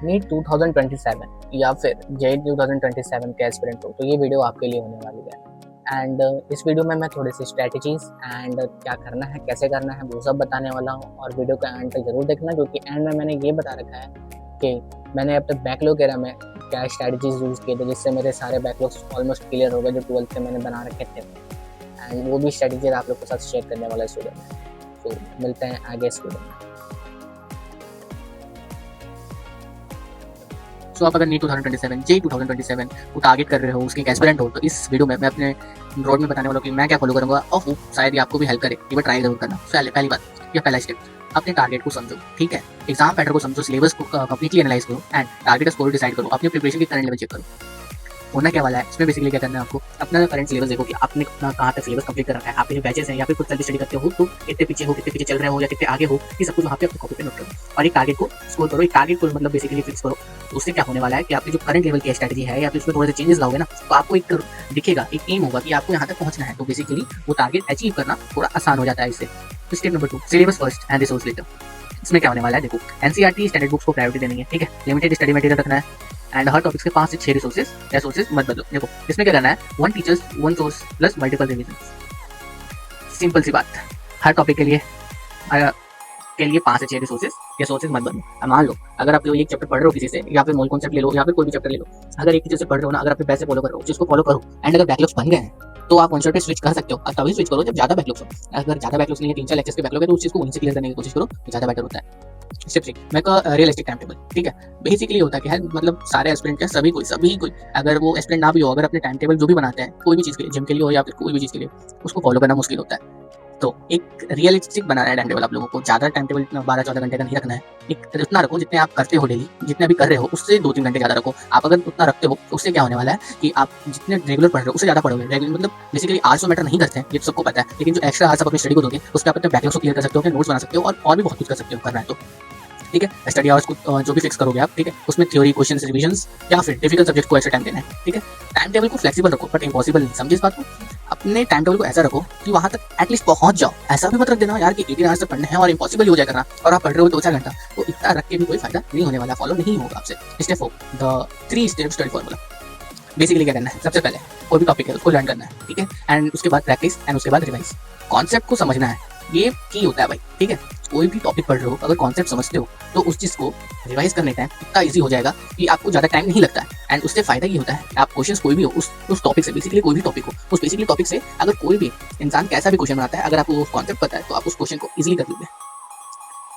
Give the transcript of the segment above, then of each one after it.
NEET 2027 या फिर JEE 2027 के एस्पिरेंट हो तो ये वीडियो आपके लिए होने वाली है। एंड इस वीडियो में मैं थोड़ी सी स्ट्रैटेजीज एंड क्या करना है कैसे करना है वो सब बताने वाला हूँ, और वीडियो का एंड तक जरूर देखना, क्योंकि एंड में मैंने ये बता रखा है कि मैंने अब तक बैकलॉग एरा में क्या स्ट्रैटेजीज यूज़ किए थे जिससे मेरे सारे बैकलॉग्स ऑलमोस्ट क्लियर हो गए जो 12th से मैंने बना रखे थे। एंड वो भी स्ट्रैटेजीज आप लोग के साथ शेयर करने वाला इस वीडियो में। तो मिलते हैं आगे इस वीडियो में। सो आप अगर नीट 2027 जेईई 2027 को टारगेट कर रहे हो, उसके एस्पिरेंट हो, तो इस वीडियो में मैं अपने रोड में बताने वाला हूँ कि मैं क्या फॉलो करूँगा और वो शायद ये आपको भी हेल्प करे। एक बार ट्राई जरूर करना। पहली बात या पहला स्टेप, अपने टारगेट को समझो, ठीक है। एग्जाम पैटर्न को समझो, सिलेबस को कंप्लीटली एनालाइज करो एंड टारगेट स्कोर डिसाइड करो। अपनी प्रिपरेशन की करंट लेवल चेक करो, होना क्या वाला है। इसमें बेसिकली क्या करना है आपको, अपना करंट सिलेबस देखो कि आपने अपना कहाँ तक सिलेबस कंप्लीट कर रखा है। आपके जो बैचेस हैं या फिर खुद सेल्फ स्टडी करते हो तो कितने पीछे हो, कितने पीछे चल रहे हो या कितने आगे हो, ये सब कुछ वहाँ पे अपने कॉपी पे नोट करो और एक टारगेट को स्कोर करो। एक टारगेट को मतलब बेसिकली फिक्स करो। तो उससे क्या होने वाला है कि आपकी जो करंट लेवल की स्ट्रैटेजी है या फिर उसमें थोड़े से चेंजेस लाओगे ना, तो आपको एक दिखेगा, एक एम होगा कि आपको यहाँ तक पहुँचना है। तो बेसिकली वो टारगेट अचीव करना थोड़ा आसान हो जाता है इससे। Step number 2, syllabus first and resource later. इसमें क्या होने वाला है, देखो एनसीईआरटी स्टैंडर्ड बुक्स को प्रायोरिटी देनी है, ठीक है। लिमिटेड स्टडी मटेरियल रखना है एंड हर टॉपिक्स के 5 से 6 रिसोर्सेज मत बदलो। देखो इसमें क्या करना है, 1 teachers 1 source plus multiple revision. Simple सी बात, हर टॉपिक के लिए 5 से 6 रिसोर्सेज मत बदलो। अब मान लो अगर आप एक चैप्टर पढ़ रहे हो किसी से, या फिर मूल कॉन्सेप्ट ले लो या फिर कोई भी चैप्टर ले लो, अगर एक टीचर से पढ़ रहे हो ना, अगर आप पैसे फॉलो कर रहे हो उसको फॉलो करो एंड अगर बैकलॉग्स बन गए हैं तो आप वन शॉट पे स्विच कर सकते हो। तभी स्विच करो जब ज्यादा बैकलॉग्स हो। अगर ज्यादा बैकलॉग्स नहीं है, 3-4 लेक्चर्स के बैकलॉग है, तो उस चीज को वहीं से क्लियर करने की कोशिश करो, तो ज्यादा बेटर होता है। स्टेप 3, मैं का रियलिस्टिक टाइम टेबल, ठीक है। बेसिकली होता क्या है, मतलब सारे एस्पिरेंट के सभी कोई अगर वो एस्पिरेंट ना भी हो, अगर अपने टाइम टेबल जो भी बनाते हैं कोई भी चीज़ के लिए, जिम के लिए हो या फिर कोई भी चीज़ के लिए, उसको फॉलो करना मुश्किल होता है। तो एक रियलिस्टिक बनाना है टाइम टेबल आप लोगों को। ज़्यादा टाइम टेबल 12-14 घंटे का नहीं रखना है। एक उतना रखो जितने आप करते हो डेली, जितने अभी कर रहे हो उससे 2-3 घंटे ज़्यादा रखो। आप अगर उतना रखते हो तो उससे क्या होने वाला है कि आप जितने रेगुलर पढ़ रहे हो उससे ज़्यादा पढ़ोगे। रेगुलर मतलब बेसिकली आर्ट्स मैटर नहीं करते हैं, ये तो सबको पता है, लेकिन जो एक्स्ट्रा आर्ट्स आप अपनी स्टडी को दोगे उस पर आप अपने बैकलॉग्स को क्लियर कर सकते हो, नोट्स बना सकते हो और भी बहुत कुछ कर सकते हो करना है तो, ठीक है। स्टडी आवर्स को जो भी फिक्स करोगे आप, ठीक है, उसमें थ्योरी, क्वेश्चंस, रिवीजंस या फिर डिफिकल्ट सब्जेक्ट को एक्स्ट्रा टाइम देना है, ठीक है। टाइम टेबल को फ्लेक्सिबल रखो बट इम्पॉसिबल नहीं, समझे इस बात को। अपने टाइम टेबल को ऐसा रखो कि वहां तक एटलीस्ट पहुंच जाओ। ऐसा भी मत रख देना यार कि 18 आवर्स तक पढ़ना है और इम्पॉसिबल हो जाए करना, और आप पढ़ रहे हो 2-4 घंटा, तो इतना रख के भी कोई फायदा नहीं होने वाला, फॉलो नहीं होगा आपसे। Step 4, the 3 step study formula. Basically क्या करना है, सबसे पहले कोई भी टॉपिक है उसको लर्न करना है, ठीक है, एंड उसके बाद प्रैक्टिस एंड उसके बाद रिवाइज। कॉन्सेप्ट को समझना है, ये की होता है भाई, ठीक है। कोई भी टॉपिक पढ़ रहे हो, अगर कॉन्सेप्ट समझते हो तो उस चीज को रिवाइज करने टाइम इतना ईजी हो जाएगा कि आपको ज्यादा टाइम नहीं लगता है। एंड उससे फायदा ये होता है कि आप क्वेश्चंस कोई भी हो उस टॉपिक से, बेसिकली कोई भी टॉपिक हो, उस बेसिकली टॉपिक से अगर कोई भी इंसान कैसा भी क्वेश्चन बनाता है, अगर आपको कॉन्सेप्ट पता है तो आप उस क्वेश्चन को इजीली कर लोगे।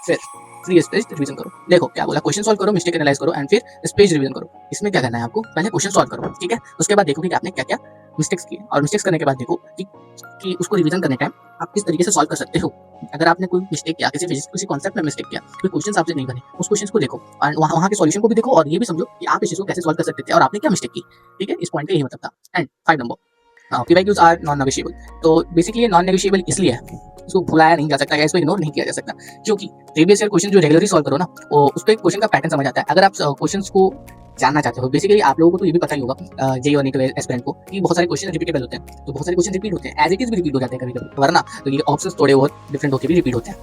फिर फ्री स्पेस रिवीजन करो। देखो क्या बोला, क्वेश्चन सॉल्व करो, मिस्टेक एनालाइज करो एंड फिर स्पेस रिवीजन करो। इसमें क्या करना है आपको, पहले क्वेश्चन सॉल्व करो, ठीक है, उसके बाद देखो कि आपने क्या क्या मिस्टेक्स किए, और मिस्टेक्स करने के बाद देखो कि उसको रिवीजन करने टाइम आप किस तरीके से सॉल्व कर सकते हो। अगर आपने कोई मिस्टेक किया, किसी कॉन्सेप्ट में मिस्टेक किया, कोई क्वेश्चन आपसे नहीं बने, उस क्वेश्चन को देखो और वहाँ के सॉल्यूशन को भी देखो, और ये भी समझो कि आप इस चीज को कैसे सॉल्व कर सकते थे और आपने क्या मिस्टेक की, ठीक है। इस पॉइंट का यही मतलब था। And 5 number, PYQs are non negotiable. तो बेसिकली ये नॉन नेगोशिएबल इसलिए है, इसको भुलाया नहीं जा सकता या इसको इग्नोर नहीं किया जा सकता, क्योंकि प्रीवियस ईयर क्वेश्चन जो रेगुलरली सॉल्व करो ना, उस पर क्वेश्चन का पैटर्न समझ आता है। अगर आप क्वेश्चंस को जानना चाहते हो, बेसिकली आप लोगों को तो ये भी पता ही होगा जेईई और नीट एस्पिरेंट को कि बहुत सारे क्वेश्चन रिपीटेबल होते हैं, तो बहुत सारे क्वेश्चन रिपीट होते हैं, एज इट इज भी रिपीट हो जाते हैं कभी-कभी, वरना तो ये ऑप्शंस थोड़े बहुत डिफरेंट होकर भी रिपीट होते हैं।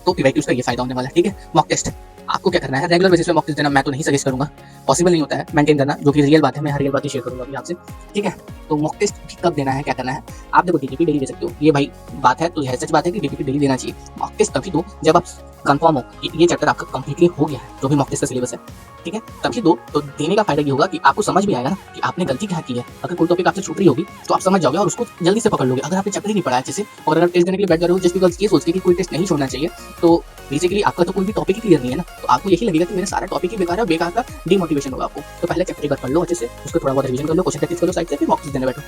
तो पीवाईक्यूज का ये फायदा होने वाला है, ठीक है। मॉक टेस्ट आपको क्या करना है, रेगुलर बेसिस पे मॉक टेस्ट देना मैं तो नहीं सजेस्ट करूंगा, पॉसिबल नहीं होता है मेंटेन करना, जो कि रियल बात है। मैं हर रियल बात ही शेयर करूंगा अभी आपसे, ठीक है। तो मॉक टेस्ट भी कब देना है, क्या करना है, आप देखो डीटीपी डेली दे सकते हो, ये भाई बात है, तो यह सच बात है कि डीटीपी डेली देना चाहिए। मॉक टेस्ट तभी दो जब आप कंफर्म हो कि ये चैप्टर आपका कंप्लीटली हो गया है, जो भी मॉक टेस्ट का सिलेबस है, ठीक है, तभी दो। तो देने का फायदा ये होगा कि आपको समझ भी आएगा ना कि आपने गलती क्या की है। अगर कोई टॉपिक आपसे छूट रही होगी तो आप समझ जाओगे और उसको जल्दी से पकड़ लोगे। अगर आपने चैप्टर ही नहीं पढ़ा अच्छे से और अगर टेस्ट देने के लिए बैठ जा रहे हो जस्ट बिकॉज ये सोच के कि कोई टेस्ट नहीं छोड़ना चाहिए, तो बेसिकली आपका तो कोई भी टॉपिक ही क्लियर नहीं है ना, तो आपको यही लगेगा कि मेरा सारा टॉपिक ही बेकार है, बेकार का डिमोटिवेशन होगा आपको। तो पहले चैप्टर एक बार पढ़ लो अच्छे से, उसको थोड़ा बहुत रिवीजन कर लो, क्वेश्चन प्रैक्टिस करो साइड से, फिर मॉक टेस्ट देने बैठो।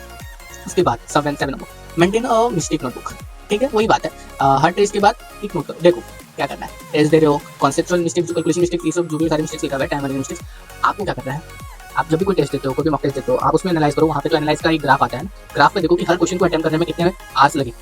उसके बाद 7 number, maintain a mistake notebook, ठीक है। वही बात है, हर टेस्ट के बाद एक नोट करो। देखो क्या करना है, टेस्ट दे रहे हो, कॉन्सेप्चुअल मिस्टेक, कैलकुलेशन मिस्टेक, ये सब जो भी सारे मिस्टेक्स लिखा हुआ है, टाइम वाली मिस्टेक्स, आपको क्या करना है, आप जब भी कोई टेस्ट देते हो, कोई भी मॉक टेस्ट देते हो, आप उसमें एनालाइज करो। वहाँ पे तो एनालाइज का एक ग्राफ आता है, ग्राफ पे देखो कि हर क्वेश्चन को अटेम्प्ट करने में कितने आवर्स लगे,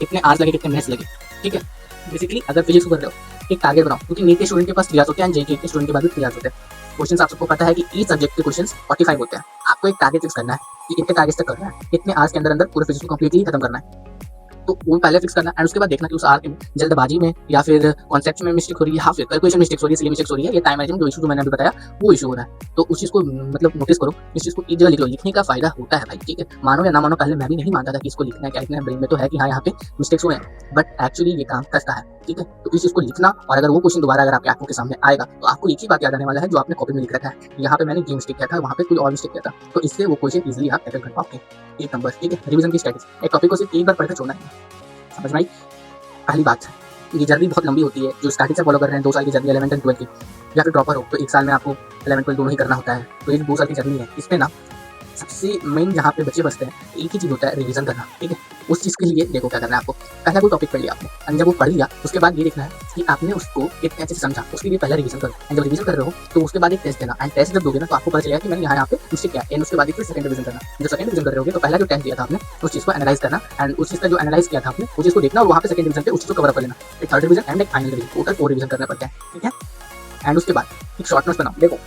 कितने मिनट्स लगे, ठीक है। बेसिकली अगर फिजिक्स को कर रहे हो, एक टारगेट बनाओ, क्योंकि नीट के स्टूडेंट के पास 3 होते हैं, जेईई के स्टूडेंट के पास भी 3 होते हैं। क्वेश्चन आप सबको पता है कि ईच सब्जेक्ट के क्वेश्चन 45 होते हैं। आपको एक टारगेट फिक्स करना है कि इतने टारगेट तक करना है, इतने आवर्स के अंदर अंदर पूरे फिजिक्स को कंप्लीटली खत्म करना है। तो वो पहले फिक्स करना, एंड उसके बाद देखना कि उस आर्क में जल्दबाजी में या फिर कॉन्सेप्ट में मिस्टेक हो रही है, या फिर कैलकुलेशन मिस्टेक्स हो रही है, सिली मिस्टेक्स हो रही है, या टाइम मैनेजमेंट जो इशू जो मैंने अभी बताया वो इशू हो रहा है। तो उस चीज़ को मतलब नोटिस करो, इस चीज़ को एक जगह लिख लो। लिखने का फायदा होता है भाई, ठीक है, मानो या ना मानो, पहले मैं भी नहीं मानता था कि इसको लिखना है, क्या लिखना है, ब्रेन में तो है कि हाँ यहाँ पे मिस्टेक्स हुए हैं, बट एक्चुअली ये काम करता है, ठीक है। तो इस चीज़ को लिखना, और अगर वो क्वेश्चन दोबारा अगर आपकी आंखों के सामने आएगा तो आपको एक ही बात याद आने वाला है जो आपने कॉपी में लिख रखा है, यहाँ पे मैंने ये मिस्टेक किया था, वहाँ पे कोई और मिस्टेक किया था, तो इससे वो क्वेश्चन इजीली आप टैकल कर पाओगे। एक नंबर, ठीक है। रिवीजन की स्ट्रेटेजी, एक टॉपिक को सिर्फ एक बार पढ़कर छोड़ना है, समझ में आई? पहली बात, ये जर्नी बहुत लंबी होती है, जो स्टार्टिंग से फॉलो कर रहे हैं 2 साल की जर्नी 11 एंड 12 की, या फिर ड्रॉपर हो तो 1 साल में आपको 11 12 दोनों ही करना होता है, तो ये 2 साल की जर्नी है। इसमें ना सबसे मेन जहाँ पे बच्चे बचते हैं एक ही चीज़ होता है, रिवीजन करना, ठीक है। उस चीज़ के लिए देखो क्या करना है आपको, पहला कोई टॉपिक पढ़ लिया आपने, और जब वो पढ़ लिया उसके बाद ये देखना है कि आपने उसको एक कैसे समझा, उसके लिए पहला रिवीजन करो, एंड जब रिवीजन कर रहे हो तो उसके बाद एक टेस्ट देना, एंड टेस्ट जब दोगे ना तो आपको पता चलेगा कि मैंने यहाँ पे मिस्टेक किया, एंड उसके बाद फिर सेकंड रिवीजन करना। जो सेकंड रिवीजन कर रहे होगे तो पहला जो टेस्ट दिया था आपने उस चीज़ को एनालाइज करना, एंड उस चीज़ का जो एनालाइज किया था आपने उस चीज़ को देखना, और वहाँ पे सेकंड रिवीजन पे उस चीज़ को कवर अप कर लेना, एक थर्ड रिवीजन एंड एक फाइनल रिवीजन, टोटल 4 रिवीजन करना पड़ता है, ठीक है। एंड उसके बाद एक शॉर्ट नोट्स बनाओ। देखो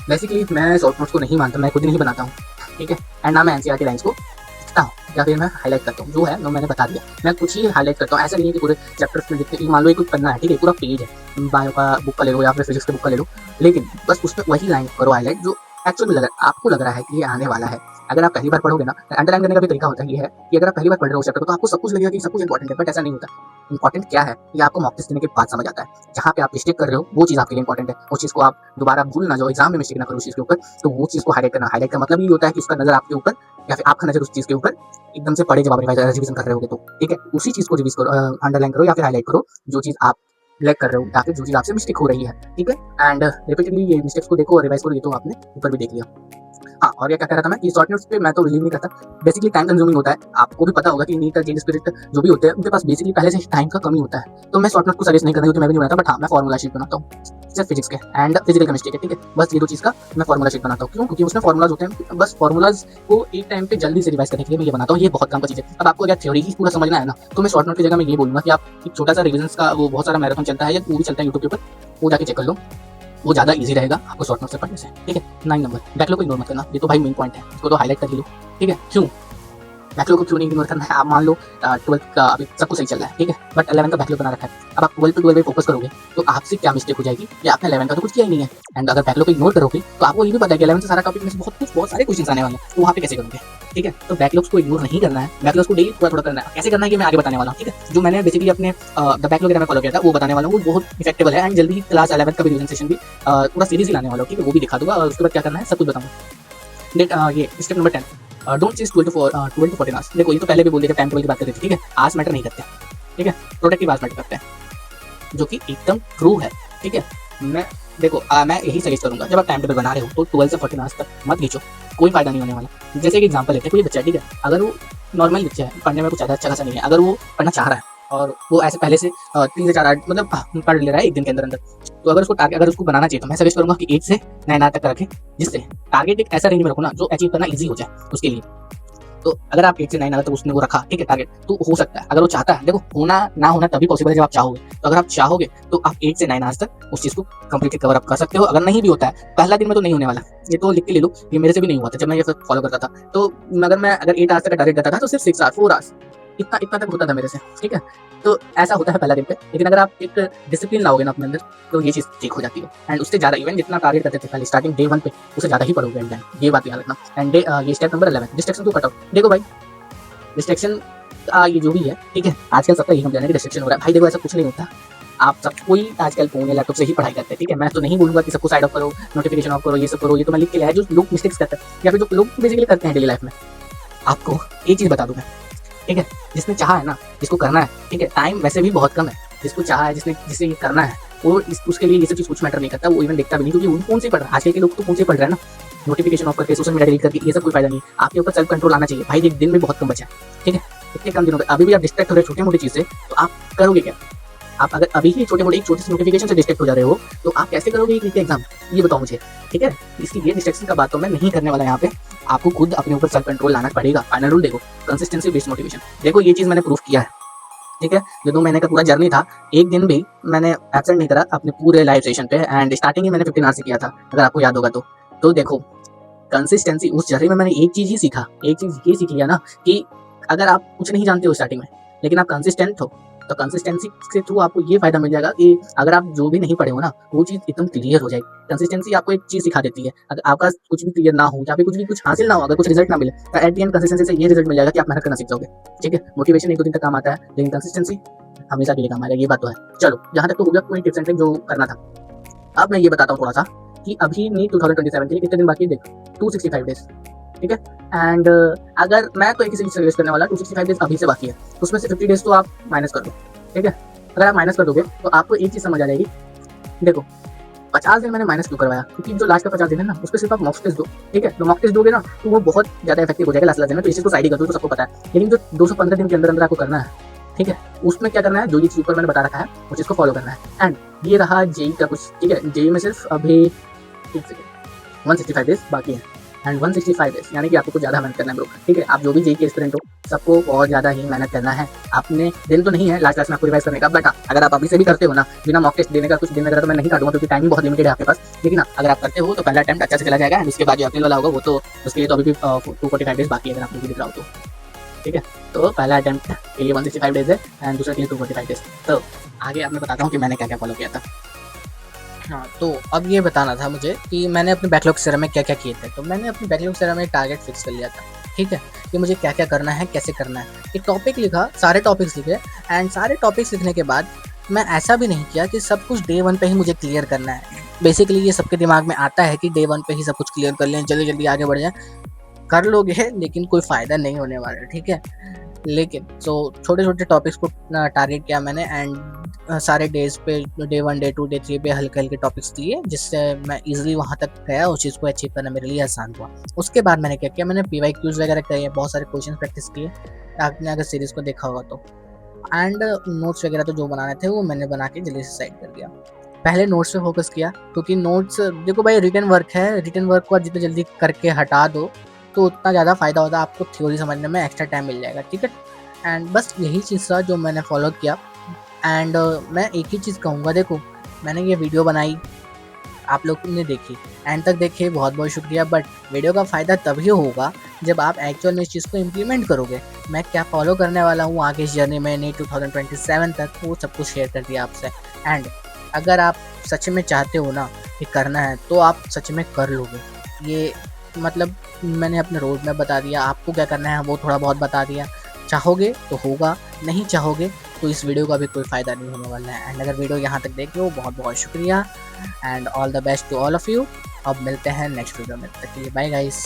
बेसिकली मैं शॉर्ट नोट्स को नहीं मानता, मैं खुद नहीं बनाता हूँ, ठीक है, एंड ना मैं एनसीईआरटी लाइन्स को लिखता हूँ या फिर मैं हाईलाइट करता हूँ, जो है वो मैंने बता दिया, मैं कुछ ही हाईलाइट करता हूँ। ऐसा नहीं है कि पूरे चैप्टर्स में जितने, मान लो एक पन्ना है, ठीक है, पूरा पेज है, बायो का बुक का ले लो या फिर फिजिक्स का बुक का ले लो, लेकिन बस उसमें वही लाइन करो हाईलाइट जो एक्चुअल में आपको लग रहा है कि ये आने वाला है। अगर आप पहली बार पढ़ोगे ना, अंडरलाइन करने का भी तरीका होता है, ये है कि अगर आप पहली बार पढ़ रहे हो चैप्टर को तो आपको सब कुछ लगेगा कि सब कुछ इंपॉर्टेंट है, बट ऐसा नहीं होता। इंपॉर्टेंट क्या है ये आपको मॉक टेस्ट देने के बाद समझ आता है, जहाँ पे आप मिस्टेक कर रहे हो वो चीज़ आपके लिए इंपॉर्टेंट है, उस चीज़ को आप दोबारा भूल ना जाओ, एग्जाम में मिस्टेक ना करो उस चीज़ के ऊपर, तो वो चीज़ को हाईलाइट करना। हाईलाइट का मतलब ये होता है कि उसका नजर आपके ऊपर या फिर आपका नजर उस चीज़ के ऊपर एकदम से पड़े जब आप रिवीजन कर रहे होगे तो, ठीक है, उसी चीज़ को रिवीज करो, अंडरलाइन करो या फिर हाईलाइट करो जो चीज़ आप लैग कर रहे हो या फिर जो चीज़ आपसे मिस्टेक हो रही है, ठीक है। एंड रिपीटेडली ये मिस्टेक्स को देखो और रिवाइज करो, ये तो आपने ऊपर भी देख लिया। हाँ, और ये क्या कह रहा था मैं कि शॉर्ट नोट्स पे मैं तो बिलीव नहीं करता, बेसिकली टाइम कंज्यूमिंग होता है। आपको भी पता होगा कि नीट का जेन स्पिरिट जो भी होते हैं उनके पास बेसिकली पहले से टाइम का कमी होता है, तो मैं शॉर्ट नोट को सजेस्ट नहीं करता क्योंकि मैं भी नहीं बनाता, बट हाँ मैं फॉर्मूला शीट बनाता हूँ सिर्फ फिजिक्स के एंड फिजिकल केमिस्ट्री के, ठीक है, बस ये 2 चीज़ का मैं फॉर्मूला शीट बनाता हूँ। क्यों? क्योंकि उसमें फॉर्मूलाज होते हैं, बस फॉर्मूलाज को एक टाइम पे जल्दी से रिवाइज करने के लिए मैं ये बनाता हूँ, ये बहुत काम का चीज़ है। अब आपको अगर थ्योरी ही पूरा समझना है ना, तो मैं शॉर्ट नोट की जगह मैं ये बोलूँगा कि आप एक छोटा सा रिविजन का वो बहुत सारा मैराथन चलता है या वो भी चलता है यूट्यूब के ऊपर, वो जाके चेक कर लो, वो ज़्यादा इजी रहेगा आपको शॉर्ट नोट से पढ़ने से, ठीक है। 9 नंबर, बैकलॉग को इग्नोर मत करना, ये तो भाई मेन पॉइंट है, इसको तो हाईलाइट कर लो, ठीक है। क्यों बैकलॉग को क्यों नहीं इग्नोर करना है? आप मान लो 12th का अभी सब कुछ सही चल रहा है, ठीक है, बट 11 का बैकलॉग बना रखा है, अब आप 12 पे 12 पे फोकस करोगे तो आपसे क्या मिस्टेक हो जाएगी, या आपने 11 का तो कुछ किया ही नहीं है, एंड अगर बैकलॉग को इग्नोर करोगे तो आपको ये भी पता है कि 11 से सारा टॉपिक में से बहुत सारे क्वेश्चन आने वाले हैं, तो वहाँ पे कैसे करोगे, ठीक है। तो बैकलॉग्स को इग्नोर नहीं करना है, बैकलॉग्स को डेली थोड़ा थोड़ा करना है। कैसे करना है ये मैं आगे बताने वाला हूँ, ठीक है। जो मैंने बेसिकली अपने द बैकलॉग में फॉलो किया था वो बताने वाला हूँ, वो बहुत इफेक्टिव है, एंड जल्दी क्लास 11 का भी रिवीजन सेशन भी पूरा सीरीज ही लाने वाला हूँ, ठीक है, वो भी दिखा दूंगा, और उसके बाद क्या करना है सब कुछ बताऊंगा। ये step number 10, don't chase 12 to 14 hours. देखो ये तो पहले भी बोल दिया, टाइम टेबल की बात कर रही थी, ठीक है, आवर्स मैटर नहीं करते, ठीक है, प्रोडक्टिव आवर्स मैटर करते हैं, जो कि एकदम ट्रू है, ठीक है। मैं देखो मैं यही सजेस्ट करूंगा, जब आप टाइम टेबल बना रहे हो तो 12 से 14 आवर्स तक मत खींचो, कोई फायदा नहीं होने वाला। जैसे एक एग्जांपल लेते हैं, कोई बच्चा, ठीक है, अगर वो नॉर्मल बच्चा है, पढ़ने में कुछ ज़्यादा अच्छा खासा नहीं है, अगर वो पढ़ना चाह रहा है और वो ऐसे पहले से 3 से 4 आवर्स मतलब पढ़ ले रहा है एक दिन के अंदर, तो अगर उसको टारगेट अगर उसको बनाना चाहिए तो मैं सजेस्ट करूंगा कि 8 से 9 आवर्स तक रखें, जिससे टारगेट एक ऐसा रेंज में रखो ना जो अचीव करना ईजी हो जाए उसके लिए। तो अगर आप 8 से 9 आवर्स तक उसने वो रखा, ठीक है, टारगेट, तो हो सकता है अगर वो चाहता है, देखो होना ना होना तभी पॉसिबल है जब आप चाहोगे, तो अगर आप चाहोगे तो आप 8 से 9 आवर्स तक उस चीज़ को कंप्लीटली कवर अप कर सकते हो। अगर नहीं भी होता है पहला दिन में तो नहीं होने वाला, ये तो लिख के ले लो, ये मेरे से भी नहीं हुआ था जब मैं ये फॉलो करता था, तो अगर 8 आवर्स तक टारगेट करता था तो सिर्फ 6 आवर्स 4 आवर्स इतना तक होता था मेरे से, ठीक है। तो ऐसा होता है पहला दिन पे, लेकिन अगर आप एक डिसिप्लिन लाओगे ना अपने अंदर तो ये चीज़ ठीक हो जाती है, एंड उससे ज़्यादा इवन जितना टारगेट करते थे पहले स्टार्टिंग डे 1 पे उससे ज़्यादा ही पढ़ोगे एंड टाइम, ये बात याद रखना। एंड ये स्टेप नंबर 11, डिस्ट्रैक्शन को कट आउट। देखो भाई डिस्ट्रैक्शन ये जो भी है, ठीक है, आजकल सबका यही हम जाने कि डिस्ट्रैक्शन हो रहा है, भाई देखो ऐसा कुछ नहीं होता, आप सब कोई आजकल फोन या लैपटॉप से ही पढ़ाई करते हैं, ठीक है। मैं तो नहीं बोलूंगा कि सबको साइड ऑफ करो, नोटिफिकेशन ऑफ करो, ये सब करो, ये तो मैं लिख के लाया जो लोग मिस्टेक्स करते हैं या फिर जो लोग बेसिकली करते हैं डेली लाइफ में। आपको एक चीज़ बता दूं मैं, ठीक है, जिसने चाहा है ना, जिसको करना है, ठीक है, टाइम वैसे भी बहुत कम है, जिसको चाहा है, जिसे ये करना है वो उसके लिए ये सब चीज़ कुछ मैटर नहीं करता, वो इवन देखता भी नहीं, क्योंकि वो फोन से पढ़ रहा है। आजकल के लोग तो फोन से पढ़ रहे हैं ना, नोटिफिकेशन ऑफ करके, सोशल मीडिया डिलीट करके, ये सब कोई फायदा नहीं। आपके ऊपर सेल्फ कंट्रोल आना चाहिए भाई, एक दिन में बहुत कम बचा है, ठीक है, इतने कम दिनों में अभी भी आप डिस्ट्रैक्ट हो रहे छोटी मोटी चीज़ से, तो आप करोगे क्या? आप अगर अभी ही छोटे मोटे एक छोटी सी नोटिफिकेशन से डिस्ट्रैक्ट हो जा रहे हो तो आप कैसे करोगे एक एग्जाम, ये बताओ मुझे, ठीक है। इसलिए डिस्ट्रैक्शन का बात तो मैं नहीं करने वाला यहाँ पे, आपको खुद अपने ऊपर सेल्फ कंट्रोल लाना पड़ेगा। फाइनल रूल देखो, कंसिस्टेंसी बेस्ड मोटिवेशन। देखो ये चीज़ मैंने प्रूफ किया है, ठीक है, जो 2 महीने का पूरा जर्नी था, एक दिन भी मैंने एब्सेंट नहीं करा अपने पूरे लाइव सेशन पे, एंड स्टार्टिंग ही मैंने 15 आवर्स से किया था, अगर आपको याद होगा तो देखो कंसिस्टेंसी, उस जर्नी में मैंने एक चीज़ ही सीखा, एक चीज़ ये सीख लिया ना कि अगर आप कुछ नहीं जानते हो स्टार्टिंग में लेकिन आप कंसिस्टेंट हो तो कंसिस्टेंसी के थ्रू आपको ये फायदा मिल जाएगा कि अगर आप जो भी नहीं पढ़े हो ना वो चीज़ एकदम क्लियर हो जाएगी। कंसिस्टेंसी आपको एक चीज़ सिखा देती है, अगर आपका कुछ भी क्लियर ना हो या फिर कुछ हासिल ना हो, अगर कुछ रिजल्ट ना मिले तो एट द एंड कंसिस्टेंसी से ये रिजल्ट मिल जाएगा कि आप मेहनत करना सीख जाओगे। ठीक है, मोटिवेशन एक दो दिन तक काम आता है लेकिन कंसिस्टेंसी हमेशा के लिए काम आएगा, ये बात तो है। चलो यहाँ तक तो हो गया कोई टिप्स एंड ट्रिक जो करना था। अब मैं ये बताता हूँ थोड़ा सा कि अभी नीट 2027 के लिए कितने दिन बाकी है। देख 265 डेज, ठीक है। एंड अगर मैं तो एक ही चीज सजेस्ट करने वाला, 265 डेज अभी से बाकी है, उसमें से 50 डेज तो आप माइनस कर दो, ठीक है। अगर आप माइनस कर दोगे तो आपको एक चीज समझ आ जाएगी। देखो 50 दिन मैंने माइनस क्यों करवाया, क्योंकि जो लास्ट का 50 दिन है ना उस पर सिर्फ आप मॉक टेस्ट दो, ठीक है। तो मॉक टेस्ट दोगे ना तो वो बहुत ज्यादा इफेक्टिव हो जाएगा लास्ट दिन में, तो इस चीज को साइड ही कर दो, तो सबको पता है। लेकिन जो 215 दिन के अंदर अंदर आपको करना है, ठीक है, उसमें क्या करना है, जो ये चीज ऊपर मैंने बता रखा है उस चीज को फॉलो करना है। एंड ये रहा जेई का कुछ, ठीक है। जेई में सिर्फ अभी 165 डेज बाकी है एंड 165 डेज यानी कि आपको कुछ ज़्यादा मेहनत करना है ब्रो, ठीक है। आप जो भी जेई के एस्पिरेंट हो सबको बहुत ज़्यादा ही मेहनत करना है। आपने दिन तो नहीं है लास्ट में आपको रिवाइज करने का, बट अगर आप अभी से भी करते हो ना बिना मॉक टेस्ट देने का, कुछ दिन वगैरह तो मैं नहीं काटूंगा क्योंकि टाइमिंग बहुत लिमिटेड है आपके पास, लेकिन ना अगर आप करते हो तो पहला अटेम्प्ट अच्छा से चला जाएगा एंड उसके बाद जो अप्रैल वाला होगा वो तो उसके लिए तो अभी भी 245 डेज बाकी है अगर आपको दिख रहा हो तो, ठीक है। तो पहला अटेम्प्ट के लिए 165 डेज है एंड दूसरे के लिए 245 डेज। तो आगे आप मैं बताता हूँ कि मैंने क्या क्या फॉलो किया था। हाँ, तो अब ये बताना था मुझे कि मैंने अपने बैकलॉग सेरा में क्या क्या किए थे। तो मैंने अपने बैकलॉग सेरा में टारगेट फिक्स कर लिया था, ठीक है, कि मुझे क्या क्या करना है, कैसे करना है। एक टॉपिक लिखा, सारे टॉपिक्स लिखे एंड सारे टॉपिक्स लिखने के बाद मैं ऐसा भी नहीं किया कि सब कुछ डे 1 पे ही मुझे क्लियर करना है। बेसिकली ये सबके दिमाग में आता है कि डे 1 पे ही सब कुछ क्लियर कर लें, जल्दी जल्दी आगे बढ़ जाए। कर लोगे लेकिन कोई फ़ायदा नहीं होने वाला है, ठीक है। लेकिन तो छोटे छोटे टॉपिक्स को टारगेट किया मैंने एंड सारे डेज पे डे 1 डे 2 डे 3 पे हल्के हल्के टॉपिक्स दिए, जिससे मैं इजीली वहाँ तक गया, उस चीज़ को अचीव करना मेरे लिए आसान हुआ। उसके बाद मैंने क्या किया, मैंने PYQs वगैरह किए, बहुत सारे क्वेश्चन प्रैक्टिस किए, आपने अगर सीरीज़ को देखा होगा तो। एंड नोट्स वगैरह तो जो बनाने थे वो मैंने बना के जल्दी से साइड कर दिया। पहले नोट्स पे फोकस किया क्योंकि नोट्स देखो भाई रिटन वर्क है, रिटन वर्क को जितना जल्दी करके हटा दो तो उतना ज़्यादा फ़ायदा होता है, आपको थ्योरी समझने में एक्स्ट्रा टाइम मिल जाएगा, ठीक है। एंड बस यही चीज़ था जो मैंने फॉलो किया। एंड मैं एक ही चीज़ कहूँगा, देखो मैंने ये वीडियो बनाई, आप लोग ने देखी, एंड तक देखिए, बहुत बहुत शुक्रिया। बट वीडियो का फ़ायदा तभी होगा जब आप एक्चुअल में इस चीज़ को इम्प्लीमेंट करोगे। मैं क्या फॉलो करने वाला हूँ आगे इस जर्नी में नीट 2027 तक, वो सब कुछ शेयर कर दिया आपसे। एंड अगर आप सच में चाहते हो ना कि करना है तो आप सच में कर लोगे। ये मतलब मैंने अपने रोड में बता दिया, आपको क्या करना है वो थोड़ा बहुत बता दिया। चाहोगे तो होगा, नहीं चाहोगे तो इस वीडियो का भी कोई फ़ायदा नहीं होने वाला है। एंड अगर वीडियो यहाँ तक देखे हो बहुत बहुत शुक्रिया and all the best to all of you. अब मिलते हैं नेक्स्ट वीडियो में, तब तक के लिए बाय गाइस।